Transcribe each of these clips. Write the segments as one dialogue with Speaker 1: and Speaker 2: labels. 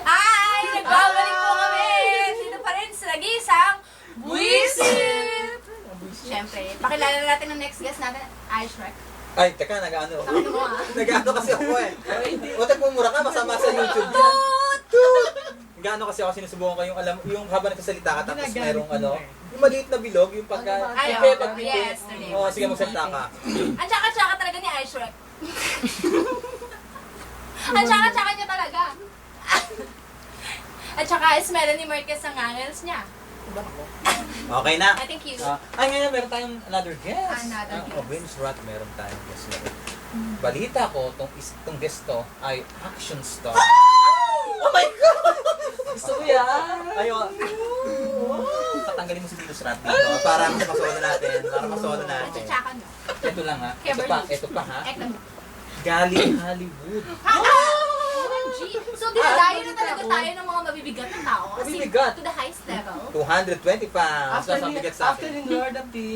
Speaker 1: Ay! Nagbabalik po kami! Dito pa rin sa nag-iisang Buwisit! Siyempre, pakilala na natin ang next guest natin, iShrek.
Speaker 2: Ay, teka, nag-ano ako.
Speaker 1: Ano mo ah?
Speaker 2: Nag-ano kasi ako eh. Huwag mumura ka, masama sa YouTube yan. Nag-ano kasi ako, sinusubukan ko yung alam, yung habang nagsasalita ka, tapos merong ano, yung maliit na bilog, yung pagka...
Speaker 1: Ay,
Speaker 2: yung
Speaker 1: oh, yes, tuloy.
Speaker 2: Oo, sige, magsalita ka.
Speaker 1: Ang tsaka-tsaka talaga ni iShrek. Ang tsaka-tsaka niya talaga. At saka is Melanie Marquez ang angles niya.
Speaker 2: Okay na.
Speaker 1: I think you.
Speaker 2: Ay, ngayon meron tayong another guest.
Speaker 1: Another guest.
Speaker 2: Oh, Vince Rat, meron tayong guest. Balita ko, tong guest to ay action star. Oh my God!
Speaker 3: Gusto ko yan.
Speaker 2: Ayun. Tatanggalin mo si Venus Rat dito para masolo natin. Para masolo
Speaker 1: At
Speaker 2: natin.
Speaker 1: tsaka no.
Speaker 2: Ito lang ha. Ito pa ha.
Speaker 1: Eto.
Speaker 2: Galing Hollywood.
Speaker 1: OMG! So, dinadayo na talaga tayo ng mga mabibigat na tao. As in,
Speaker 2: Mabibigat.
Speaker 1: to the highest level.
Speaker 2: 220 pounds.
Speaker 3: After
Speaker 2: That's ang
Speaker 3: ni,
Speaker 2: bigat sa
Speaker 3: after
Speaker 2: akin.
Speaker 3: ni Lord of the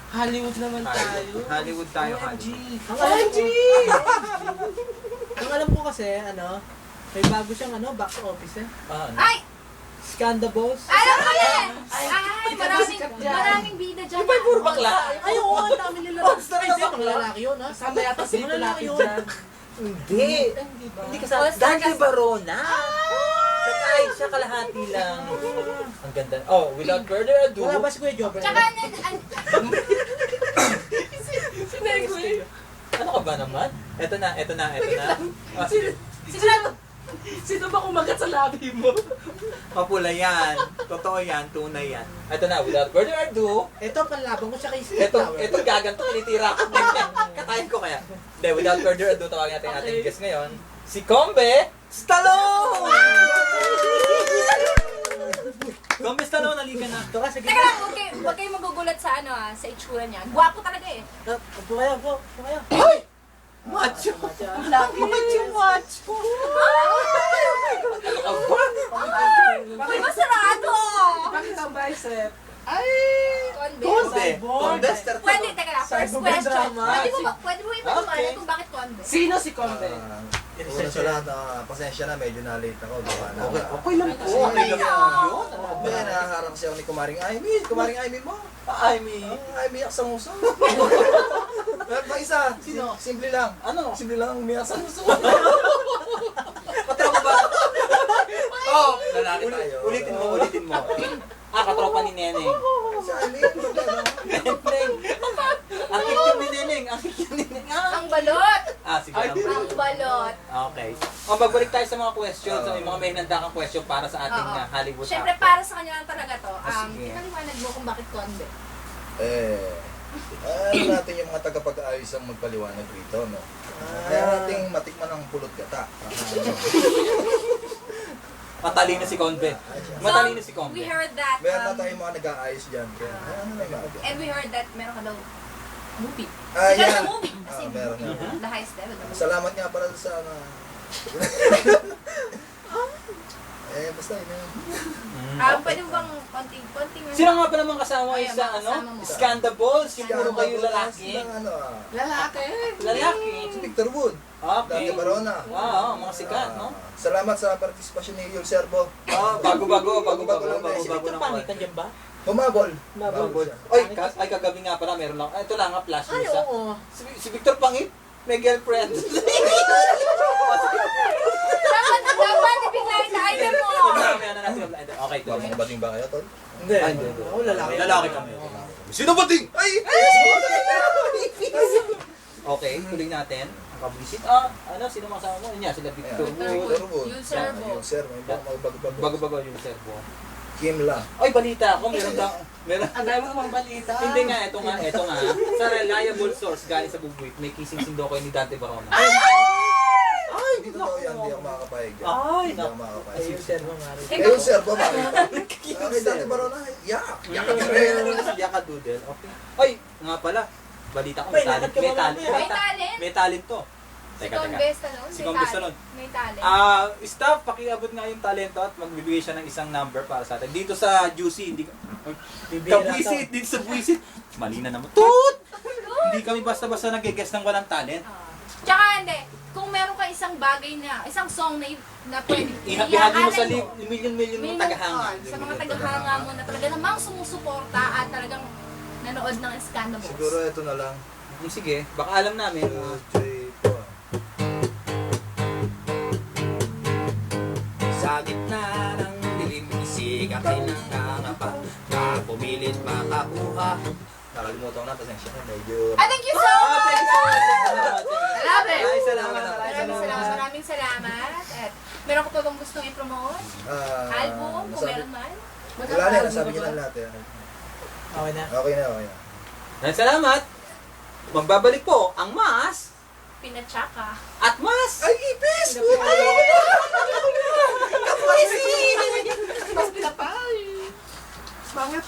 Speaker 3: Hollywood naman tayo.
Speaker 2: Hollywood tayo,
Speaker 3: OMG.
Speaker 2: Hollywood.
Speaker 4: Ang alam ko kasi, may bago siyang box office eh.
Speaker 2: Ah, ano?
Speaker 1: Ay!
Speaker 4: Scandables.
Speaker 1: Alam ko yan!
Speaker 3: Ay,
Speaker 1: Ay,
Speaker 3: sikat dyan.
Speaker 1: maraming bida dyan.
Speaker 2: Di ba puro bakla?
Speaker 4: Ay, oo, ang dami nila.
Speaker 2: Poster
Speaker 4: Ay,
Speaker 2: na
Speaker 4: hindi,
Speaker 2: bakla.
Speaker 4: mga lalaki yun, ha?
Speaker 3: Sama yata si
Speaker 4: Mga
Speaker 3: Lalaki
Speaker 4: lalaki yun.
Speaker 3: dyan.
Speaker 2: Hindi.
Speaker 4: Hindi ba?
Speaker 2: Hindi kasama.
Speaker 1: Poster
Speaker 2: Dante
Speaker 1: kasi-
Speaker 2: Barona. Nag-ayos siya kalahati lang. Ang ganda. Oh, without further ado.
Speaker 4: Wala ba si Kuya Jobber?
Speaker 1: Tsaka,
Speaker 3: Sinegway.
Speaker 2: Ano ka ba naman? Ito na. Ah,
Speaker 1: sigurado,
Speaker 3: Sino ba kumagat sa labi mo?
Speaker 2: Mapula yan. Totoo yan. Tunay yan. Ito na. Without further ado.
Speaker 4: Ito ang panlaban ko siya kay Steve Tower.
Speaker 2: Ito gaganto. Tinitira ko. Katayin ko kaya. Hindi, without further ado, tawagin natin ang ating guest ngayon. Si Combe Stallone! Combe Stallone, halika na.
Speaker 4: Ito kasi
Speaker 1: teka lang, huwag kayo magugulat sa sa itsura niya. Gwapo talaga eh.
Speaker 4: Upo kayo, upo kayo.
Speaker 2: Ay! Macho!
Speaker 4: Macho.
Speaker 2: Macho! Ano ka ba?
Speaker 1: Uy, masarado!
Speaker 3: Bakit ang bicep?
Speaker 1: Conbe.
Speaker 2: Conde!
Speaker 4: Cyborg.
Speaker 2: Conde, starter.
Speaker 1: Pwede, teka lang, first
Speaker 4: Cyborg
Speaker 1: question.
Speaker 4: drama.
Speaker 1: Pwede mo ipaliwanag
Speaker 2: Okay.
Speaker 1: kung bakit Conbe?
Speaker 3: Sino si Conde?
Speaker 5: Una sa lahat, pasensya na, medyo na-late ako. Gawa na.
Speaker 3: Okay lang po.
Speaker 2: Okay lang yun.
Speaker 5: Kaya nakaharap kasi ako ni Kumaring Amy. Kumaring Amy mo.
Speaker 2: I mean,
Speaker 5: Amy yak sa nguso. Meron pa isa.
Speaker 3: Sino?
Speaker 5: Simple lang.
Speaker 2: ano?
Speaker 5: Simple lang ang umiyak sa nguso.
Speaker 2: Katropa ba? Oh,
Speaker 5: Lalaki tayo.
Speaker 2: Ulitin mo. Katropa ni Neneng.
Speaker 5: Si Amy, ano?
Speaker 2: Neneng. Ang cute ni Neneng. Ang cute ni Neneng.
Speaker 1: Ang balot!
Speaker 2: Sige
Speaker 3: Ay,
Speaker 2: lang.
Speaker 1: Ang balot!
Speaker 2: Okay. Magbalik tayo sa mga questions. Yung mga may hinandakang question para sa ating
Speaker 1: Oo.
Speaker 2: Hollywood
Speaker 1: Siyempre,
Speaker 2: actor.
Speaker 1: para sa kanya lang talaga to.
Speaker 2: Sige.
Speaker 1: Ipaliwanag mo kung bakit Conbe.
Speaker 5: Ano natin yung mga tagapag-ayos ang magpaliwanag rito, no? Kaya nating matikman ang pulot gata.
Speaker 2: Matalino si Conbe. Matalino si
Speaker 1: So,
Speaker 2: Conbe.
Speaker 1: we heard that,
Speaker 5: Meron na tayong mga nag-aayos dyan. Kaya ano na yung
Speaker 1: and we heard that meron ka daw movie.
Speaker 5: Ah,
Speaker 1: Sikat
Speaker 5: yan.
Speaker 1: na movie. As in,
Speaker 5: Meron na.
Speaker 1: the highest level.
Speaker 5: Salamat nga pala sa basta yun.
Speaker 1: Pwede mo bang konting
Speaker 2: Sino nga pa naman kasama
Speaker 1: Ay,
Speaker 2: kayo sa
Speaker 1: mga kasama mo.
Speaker 2: Scandables? Yung puro kayo lalaki.
Speaker 5: Silang
Speaker 3: Lalaki.
Speaker 2: Lalaki.
Speaker 5: Si Victor Wood.
Speaker 2: Okay.
Speaker 5: Dante Barona.
Speaker 2: Wow, mga sikat, no?
Speaker 5: Salamat sa partisipasyon ni Yul Servo.
Speaker 2: Bago-bago
Speaker 5: lang na.
Speaker 2: naman.
Speaker 4: Ito pangitan dyan ba?
Speaker 5: Humabol.
Speaker 2: Mababol.
Speaker 5: siya.
Speaker 2: Ay, kagabi nga pala, meron lang. Ito lang nga, flash
Speaker 4: Ay,
Speaker 2: news.
Speaker 4: oo.
Speaker 2: Si Victor Pangit, may girlfriend.
Speaker 1: Dapat ibigay na item mo.
Speaker 2: Okay,
Speaker 5: Mga
Speaker 2: tuloy.
Speaker 5: bading ba kayo, Tol?
Speaker 4: Hindi.
Speaker 2: Ay, hindi.
Speaker 4: Ako lalaki.
Speaker 2: Lalaki kami.
Speaker 5: Sino bading? Ay!
Speaker 2: Okay, tuloy natin. Ang kabisit. Sino makasama mo? Yun nga, sila Victor
Speaker 1: Victor
Speaker 2: Wood.
Speaker 5: Victor Wood.
Speaker 1: Yul Servo.
Speaker 5: Yul Servo. May bago-bago.
Speaker 2: Bago-bago yung servo.
Speaker 5: Kim La.
Speaker 2: Ay, balita ako. Meron.
Speaker 3: Ang dami mo namang balita.
Speaker 2: Hindi nga, ito nga. Sa reliable source, galing sa Bubuit, may kissing sindo kayo ni Dante Barona.
Speaker 5: Ay, hindi totoo yan. Hindi ako makakapayag.
Speaker 2: Ay,
Speaker 5: Hindi ako makakapayag.
Speaker 4: Ayun, sir, mga mari.
Speaker 5: Eh, Yul Servo, makita. Kay Dante Barona, yak! Yak ka rin.
Speaker 2: Yaka Doodle. Okay. Ay, nga pala. Balita ko, may
Speaker 4: Ay,
Speaker 2: talent.
Speaker 4: lakad ka
Speaker 2: May
Speaker 4: ba
Speaker 2: talent.
Speaker 4: mamaya?
Speaker 1: May talent?
Speaker 2: May talent to.
Speaker 1: Si
Speaker 2: Teka.
Speaker 1: Conbe Stallone.
Speaker 2: Si Conbe Stallone.
Speaker 1: May talent.
Speaker 2: Staff, pakiabot nga yung talento at magbibigay siya ng isang number para sa atin. Dito sa Juicy, hindi
Speaker 4: Bibira to.
Speaker 2: Kabwisit, dito sa Buisit. Mali na naman. Toot! Hindi kami basta-basta nag-guess ng walang talent.
Speaker 1: Tsaka hindi, kung meron ka isang bagay na, isang song na pwede,
Speaker 2: Ihagi mo sa
Speaker 1: iyakan
Speaker 2: milyon-milyon ng tagahanga.
Speaker 1: Sa mga tagahanga mo na talaga namang sumusuporta at talagang nanood ng Scandalous.
Speaker 5: Siguro ito na lang.
Speaker 2: Sige, baka alam namin.
Speaker 5: 2, 3, 4.
Speaker 6: Sa gitna ng dilim, sikat ay nangangapa na pumilit makakuha.
Speaker 5: Nakalimutan ko na, pasensya na. Medyo...
Speaker 1: Thank you so
Speaker 2: Ah,
Speaker 1: much!
Speaker 2: thank you so much.
Speaker 1: I love it!
Speaker 2: Ay, salamat.
Speaker 1: Maraming salamat. At meron ko pa bang gustong i-promote? Album, kung meron man?
Speaker 5: Wala na, nasabi niyo lang lahat yan.
Speaker 4: Okay na.
Speaker 5: Okay na, okay na.
Speaker 2: Maraming salamat. Magbabalik po ang mas
Speaker 1: Pinatsaka.
Speaker 2: at mas.
Speaker 5: Ay, ipis!
Speaker 3: Mas pinapay. Pangit.